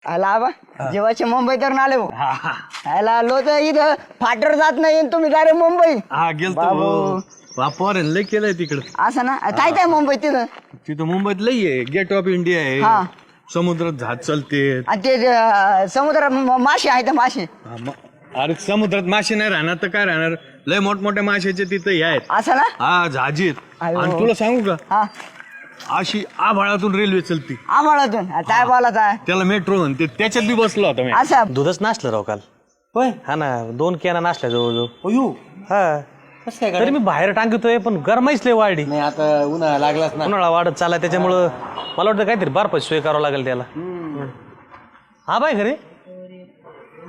आला आबा जेव्हाचे मुंबई तर आले हो आला आलो तर इथं फाटर जात नाही तुम्ही डायरेक्ट मुंबई हा गेलतो वापर लय केलंय तिकडं. असं ना काय काय मुंबई तिथं तिथं मुंबईत लय आहे. गेट ऑफ इंडिया हा. आहे. समुद्रात जहाज चालते. आणि ते समुद्रात मासे आहेत मासे अरे समुद्रात मासे नाही राहणार तर काय राहणार. लय मोठमोठ्या माशाचे तिथं हे आहेत. असं ना हा जहाजीत. अयो. आणि तुला सांगू का हा अशी आभाळातून रेल्वे चलती. आम्हालातून काय बोला काय त्याला मेट्रो म्हणते. त्याच्यात बी बसलो होता मी. असं दूधच नाचलं राव काल. होय हा ना 2 कॅना नाचल्या जवळजवळ. अयो हा कसं काय तरी मी बाहेर टांगतोय पण गरमाईच लय वाढली. नाही आता उन्हाळा लागलाच ना. उन्हाळा वाढत चालला त्याच्यामुळं मला वाटतं काहीतरी बर्फाची सोय करावं लागेल त्याला. हा बाय घरी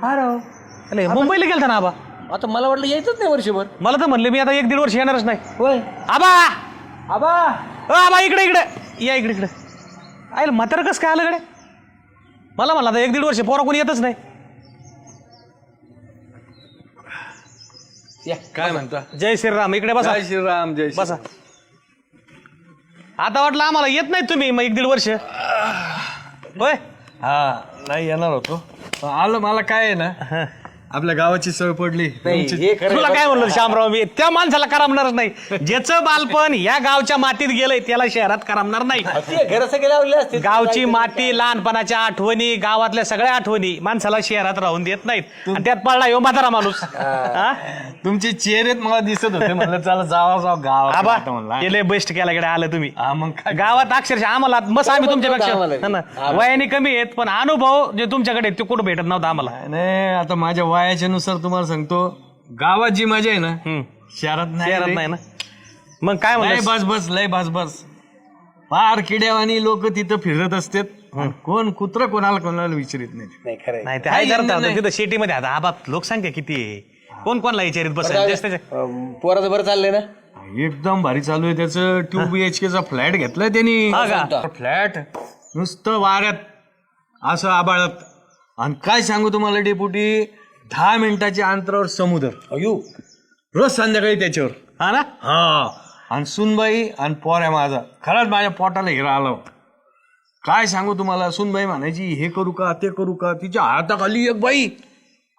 हा राव अरे मुंबईला गेलता ना आबा. आता मला वाटलं यायचंच नाही वर्षभर. मला तर म्हणले मी आता 1-1.5 वर्ष येणारच नाही. होय आबा आबा आबा इकडे या इकडे आईल म्हातारं कसं काय आलं कडे. मला म्हणलं आता 1-1.5 वर्ष पोरा कोणी येतच नाही. काय म्हणता. जय श्रीराम इकडे बसा. जय श्रीराम जय बसा. आता वाटलं आम्हाला येत नाही तुम्ही मग 1-1.5 वर्ष. होय हा नाही येणार होतो. आलं मला काय आहे ना आपल्या गावाची सवय पडली. तुला काय म्हणलं श्यामराव मी त्या माणसाला करमणारच नाही. ज्याचं बालपण या गावच्या मातीत गेलंय त्याला शहरात करमणार नाही. घर सगळे लावले असते. गावची माती लहानपणाच्या आठवणी गावातल्या सगळ्या आठवणी माणसाला शहरात राहून देत नाहीत. आणि त्यात पडला यो म्हातारा माणूस. हा? तुमचे चेहरेत मला दिसत होते. म्हणलं चला जावा गावात. आबा म्हणला गेले बेस्ट केला कडे आलं तुम्ही. हा मग काय. गावात अक्षरशः आम्हाला मस्त आम्ही तुमच्यापेक्षा आम्हाला. हा ना, वयाने कमी आहेत पण अनुभव जे तुमच्याकडे आहेत ते कुठं भेटत नव्हता आम्हाला. नाही आता माझ्या वयाच्या नुसार तुम्हाला सांगतो गावात जी मजा आहे ना शहरात शहरात रे. नाही ना. मग काय लय म्हणलं बस बस लय बस बस फार किड्यावानी लोक तिथं फिरत असतात. कोण कुत्र कोणाला विचारित नाही. नाही खरं नाही ते आहे जरा नाही, आता तिथं शेतीमध्ये आता आबा लोकसंख्या किती आहे. कोण कोणला विचारित बसेल. पोराचं बरं चाललंय ना. एकदम भारी चालू आहे त्याचं. 2 BHK चा फ्लॅट घेतलाय त्यांनी. हा का? फ्लॅट नुसतं वाऱ्यात असं आबाळत. आणि काय सांगू तुम्हाला डेपुटी 10 मिनिटाच्या अंतरावर समुद्र. अयो रोज संध्याकाळी त्याच्यावर. हा ना हा आणि सुनबाई आणि पोऱ्या माझा खरंच माझ्या पोटाला हिरा आला. काय सांगू तुम्हाला सुनबाई म्हणायची हे करू का ते करू का. तिच्या हाताखाली एक बाई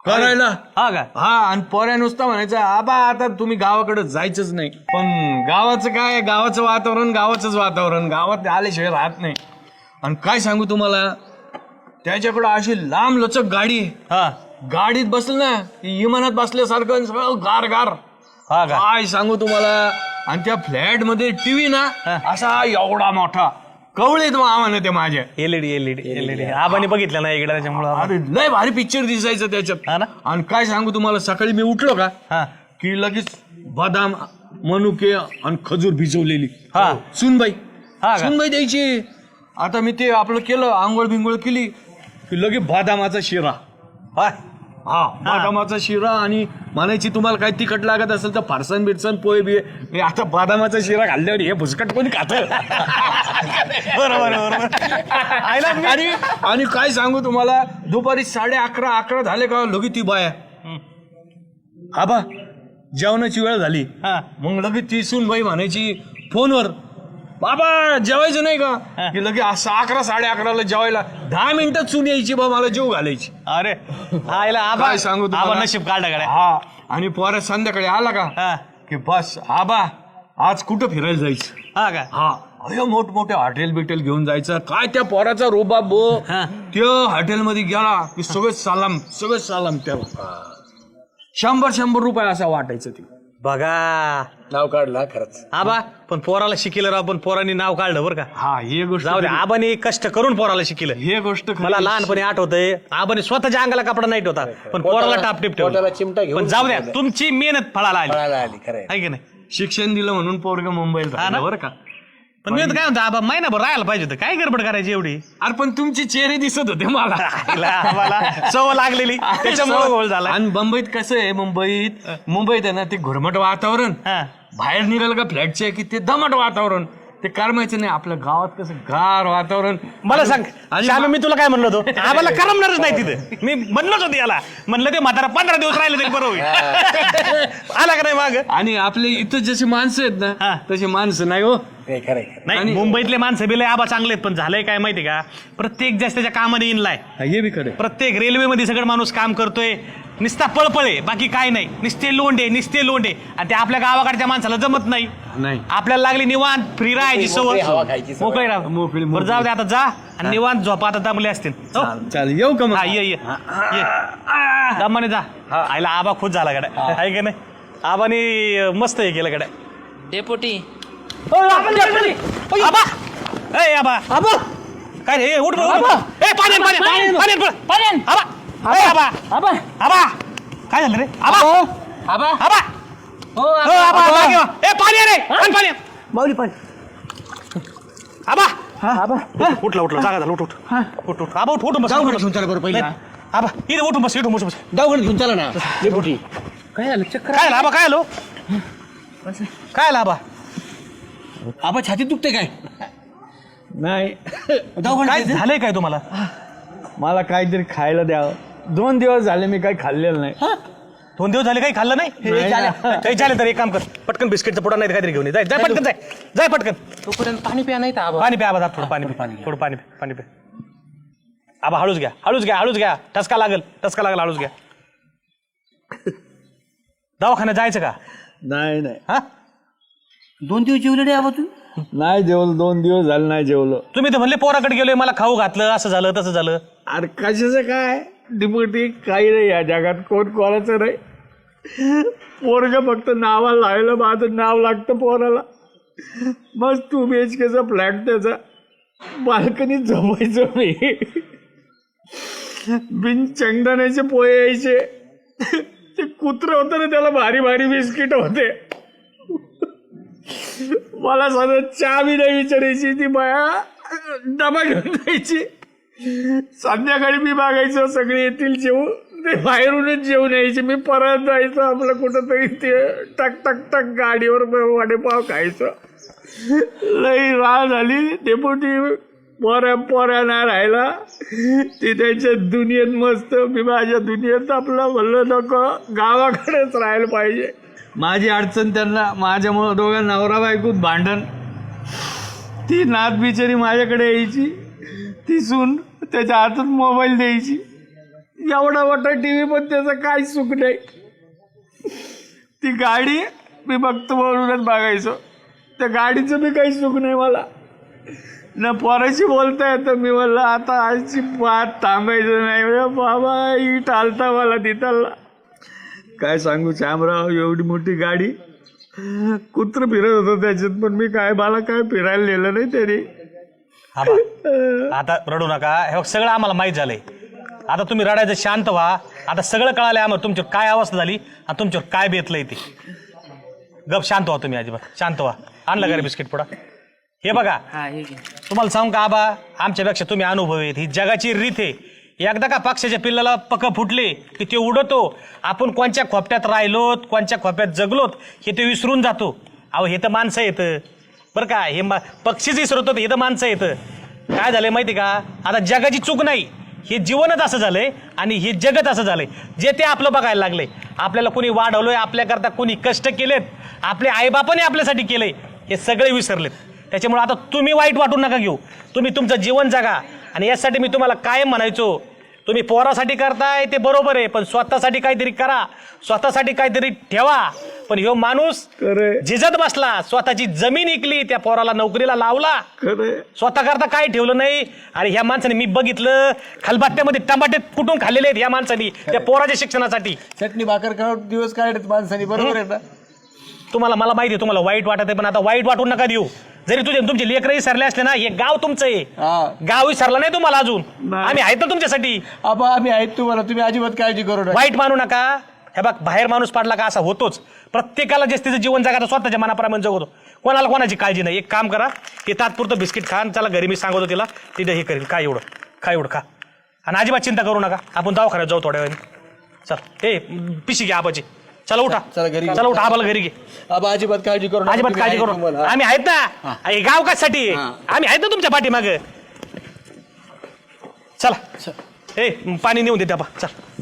करायला. हा का हा आणि पोऱ्या नुसता म्हणायचं आबा आता तुम्ही गावाकडे जायचंच नाही. पण गावाचं काय गावाचं वातावरण गावात आल्याशिवाय राहत नाही. आणि काय सांगू तुम्हाला त्याच्याकडं अशी लांब लचक गाडी. हा गाडीत बसलं ना की विमानात बसल्यासारखं सगळं गार गार. हा का काय सांगू तुम्हाला. आणि त्या फ्लॅट मध्ये टीव्ही ना असा एवढा मोठा कवळेत आम्हाला ते माझ्या एलईडी आबाने बघितलं ना इकडे त्याच्यामुळं अरे लय भारी पिक्चर दिसायचं त्याच्यात. हा ना आणि काय सांगू तुम्हाला सकाळी मी उठलो का हा की लगेच बदाम मनुके आणि खजूर भिजवलेली. हा. सुनबाई हा का? सुनबाई द्यायची. आता मी ते आपलं केलं आंघोळ बिंगोळ केली की लगेच बदामाचा शिरा. हा हा बदामाचा शिरा आणि म्हणायची तुम्हाला काय तिखट लागत असेल तर फारसन बिरसन पोहे बिये. आता बदामाचा शिरा खाल्ल्यावर हे भुसकट कोणी खात. बरोबर आणि काय सांगू तुम्हाला दुपारी 11:30 झाले का लगे ती बाया आबा जेवणाची वेळ झाली. हा मग लगेच ती सूनबाई म्हणायची फोनवर बाबा जेवायचं नाही का की लगे असं 11-11:30 जेवायला 10 मिनिटात सून यायची बा मला जेव घालायची. अरे आईला आबा काय सांगू तुम्हाला? आबा नशीब काढला गाड्या. हा आणि पोरा संध्याकाळी आला का हा की बस आबा आज कुठं फिरायला जायचं. हा का हा अयो मोठमोठे हॉटेल बिटेल घेऊन जायचं. काय त्या पोराचा रोबाब बो. हा. त्या हॉटेलमध्ये गेला की सगळे सालाम त्याला 100 रुपये असा वाटायचं ते. बघा नाव काढला खरंच. आबा पण पोराला शिकिलं राव पण पोरांनी नाव काढलं बरं का. हा हे गोष्ट जाऊ दे आबाने कष्ट करून पोराला शिकिलं. हे गोष्ट खरी. मला लहानपणी आठवतंय आबाने स्वतःच्या अंगाला कपडा नाही होता पण पोराला टापटीप पोटाला ठेवला. चिमटा घेऊन पण जाऊ द्या तुमची मेहनत फळाला आली फळाला आली खरंय. आहे की नाही. शिक्षण दिलं म्हणून पोरग मुंबईला हा ना? राहिलं बरं का. पण मी तर काय म्हणतो आबा महिनाभर राहायला पाहिजे होतं काय गडबड करायची एवढी. अरे पण तुमचे चेहरे दिसत होते मला. आम्हाला सवय लागलेली त्याच्यामुळे गोळ झाला. आणि मुंबईत कसं आहे मुंबईत आहे ना ते घुरमट वातावरण. हा बाहेर निघालं का फ्लॅटचे की ते दमट वातावरण. ते करमायचं नाही. आपल्या गावात कसं गार वातावरण. मला सांग श्यामे, मी तुला काय म्हणलो होतो? आम्हाला करमणारच नाही तिथं. मी म्हणलोच होतो याला, म्हणलं ते म्हातारा 15 दिवस राहिले तरी बरं होईल. आला का नाही माग? आणि आपले इथं जसे माणसं आहेत हा. ना तसे माणसं नाही हो. खरंय. नाही, मुंबईतले माणसं बिले आबा चांगले आहेत, पण झालंय काय माहिती का, प्रत्येक जास्त त्याच्या कामाने इनलाय. हे बी खरं. प्रत्येक रेल्वेमध्ये सगळं माणूस काम करतोय, निस्ता पळपळे, बाकी काय नाही, निस्ते लोंडे आणि ते आपल्या गावाकडच्या माणसाला जमत नाही. नाही. आपल्याला लागली निवांत फ्री राहायची सवय, हवा खायची सवय. मोकळी राहा. मोकळी. बरं जाऊ दे, आता जा आणि निवांत झोपा, आता दमले असतील. हो? चालेल, येऊ का मग? हा, ये दमाने जा. आईला आबा खुश झाला गड्या, आहे का नाही? आबाने मस्त हे केलं गड्या. डेपुटी आबा ए आबा आबा काय रे, उठ बरं, उठ बरं. ए पाणी आण, पाणी आण. आबा ए आबा आबा काय झालं रे? आबा आबा आबा हो हो आबा जागी व्हा. ए पाणी आण रे, आण पाणी आण. माऊली पण आबा आबा उठला जागा झाला, उठ आबा, उठ बस. घेऊन चला बरं पहिला. आबा इथे उठून बस, इथून बस. दवाखान्यात घेऊन चला ना डेपुटी. काय झालं? चक्कर काय आलं आबा, काय आलो, काय आलं आबा? आबा छातीत दुखते काय? नाही. काय झालंय काय तुम्हाला? मला काहीतरी खायला द्यावं. 2 दिवस झाले मी काही खाल्लेलं नाही. 2 दिवस झाले काही खाल्लं नाही? काही चालेल तर एक काम कर, पटकन बिस्किटचा पुडा नाही तर काहीतरी घेऊन ये. जाय पटकन, जाय पटकन. तोपर्यंत पाणी प्या नाही तर आबा. पाणी प्या आबा, थोडं पाणी प्या. आबा हळूच घ्या. ठसका लागल हळूच घ्या. दवाखान्यात जायचं का? नाही हा, 2 दिवस जेवले नाही आबा तू? नाही जेवलो. 2 दिवस झाले नाही जेवलो. तुम्ही तर म्हणले पोराकडे गेलोय, मला खाऊ घातलं, असं झालं तसं झालं. अरे कशाचं काय डिपुटी, काही नाही या जगात, कोण कोणाचं नाही. पोरग फक्त नावाला लावलं, माझं नाव लागतं पोराला. मस्त 2 BHKचा फ्लॅट त्याचा, बाल्कनीत झोपायचो मी. बिन शेंगदाण्याचे पोहे यायचे. ते कुत्रं होतं ना, त्याला भारी भारी बिस्किट होते. मला सगळं चहा बी नाही विचारायची ती बाया, डबा घेऊन जायची. संध्याकाळी मी मागायचो सगळे येतील जेवू, ते बाहेरूनच जेवून यायचे. मी परत जायचो आपलं कुठंतरी, ते टक गाडीवर वडेपाव खायचो. लई राळ झाली डेपुटी. पोऱ्या नाही राहिला, ती त्यांच्या दुनियेत मस्त, मी माझ्या दुनियेत. आपलं म्हणलं नको, गावाकडेच राहायला पाहिजे. माझी अडचण त्यांना, माझ्यामुळं दोघं नवरा बायकोत भांडण. ती नात बिचारी माझ्याकडे यायची, ती सून त्याच्या हातात मोबाईल द्यायची. एवढा मोठा TV पण त्याचं काही सुख नाही. ती गाडी मी बघतो म्हणूनच बघायचो, त्या गाडीचं बी काही सुख नाही मला. न पोराशी बोलता येतं. मी म्हणलं आता आजची पात थांबायचं नाही बाबा, ही टालता मला तिथला. काय सांगू श्यामराव, एवढी मोठी गाडी, कुत्रं फिरत होतं त्याच्यात, पण मी मला काय फिरायला नेलं नाही तरी. आता रडू नका, हे बघ, सगळं आम्हाला माहीत झालंय. आता तुम्ही रडायचं, शांत व्हा. आता सगळं कळालंय आम्हाला तुमच्यावर काय अवस्था झाली आणि तुमच्यावर काय बेतलंय ते. गप शांत व्हा तुम्ही, अजिबात शांत व्हा. आणलं का रे बिस्किट पुडा? हे बघा, हा हे घे. तुम्हाला सांगू का आबा, आमच्यापेक्षा तुम्ही अनुभवी आहेत. ही जगाची रीत आहे. एकदा का पक्षाच्या पिल्लाला पक फुटले की ते उडतो. आपण कोणच्या खोपट्यात राहिलोत, कोणच्या खोप्यात जगलोत हे ते विसरून जातो. अहो हे तर माणसं येतं बरं का, हे पक्षीच विसरतो, हे तर माणसं येतं. काय झालंय माहिती का, आता जगाची चूक नाही, हे जीवनच असं झालंय आणि हे जगत असं झालंय. जे ते आपलं बघायला लागले. आपल्याला कोणी वाढवलंय, आपल्याकरता कोणी कष्ट केलेत, आपले आईबापाने आपल्यासाठी केलंय, हे सगळे विसरलेत. त्याच्यामुळे आता तुम्ही वाईट वाटून नका घेऊ. तुम्ही तुमचं जीवन जगा. आणि यासाठी मी तुम्हाला कायम म्हणायचो, तुम्ही पोरासाठी करताय ते बरोबर आहे, पण स्वतःसाठी काहीतरी करा, स्वतःसाठी काहीतरी ठेवा. पण ह्यो माणूस झिजत बसला, स्वतःची जमीन इकली, त्या पोराला नोकरीला लावला, स्वतः करता काय ठेवलं नाही. आणि ह्या माणसाने मी बघितलं, खलबत्त्यामध्ये टमाटे कुठून खाल्लेले आहेत ह्या माणसानी त्या पोराच्या शिक्षणासाठी. चटणी भाकर खाऊन दिवस काढत माणसानी, बरोबर आहे ना? तुम्हाला, मला माहिती आहे तुम्हाला वाईट वाटत आहे, पण आता वाईट वाटून नका देऊ. जरी तुमचे लेकरही सरले असले ना, हे गाव तुमचं आहे, गाव विसरला नाही तुम्हाला अजून. आम्ही आहेत तुमच्यासाठी. आबा आम्ही आहेत तुम्हाला, तुम्ही अजिबात काळजी करू नका. वाईट मानू नका. हे बघ, बाहेर माणूस पाडला का असा होतोच. प्रत्येकाला जे तिचं जीवन जगायचं स्वतःच्या मनाप्रमाणे जगवतो, कोणाला कोणाची काळजी नाही. एक काम करा, ते तात्पुरतं बिस्किट खा, चला घरी मी सांगतो तिला, तिथे हे करेल. काय एवढं खा. आणि अजिबात चिंता करू नका, आपण दवाखान्यात जाऊ थोड्या वेळाने. चल, हे पिशी घ्या आबाची. चला उठा चला घरी घेऊ. चला उठा आम्हाला घरी घे आबा अजिबात काळजी करू नका. अजिबात तुम्ही काळजी आहे करू तुम्हाला. आम्ही आहेत ना हे गाव कशासाठी आहे? आम्ही आहेत ना तुमच्या पाठीमाग चला ए पाणी नेऊन देते आपण चल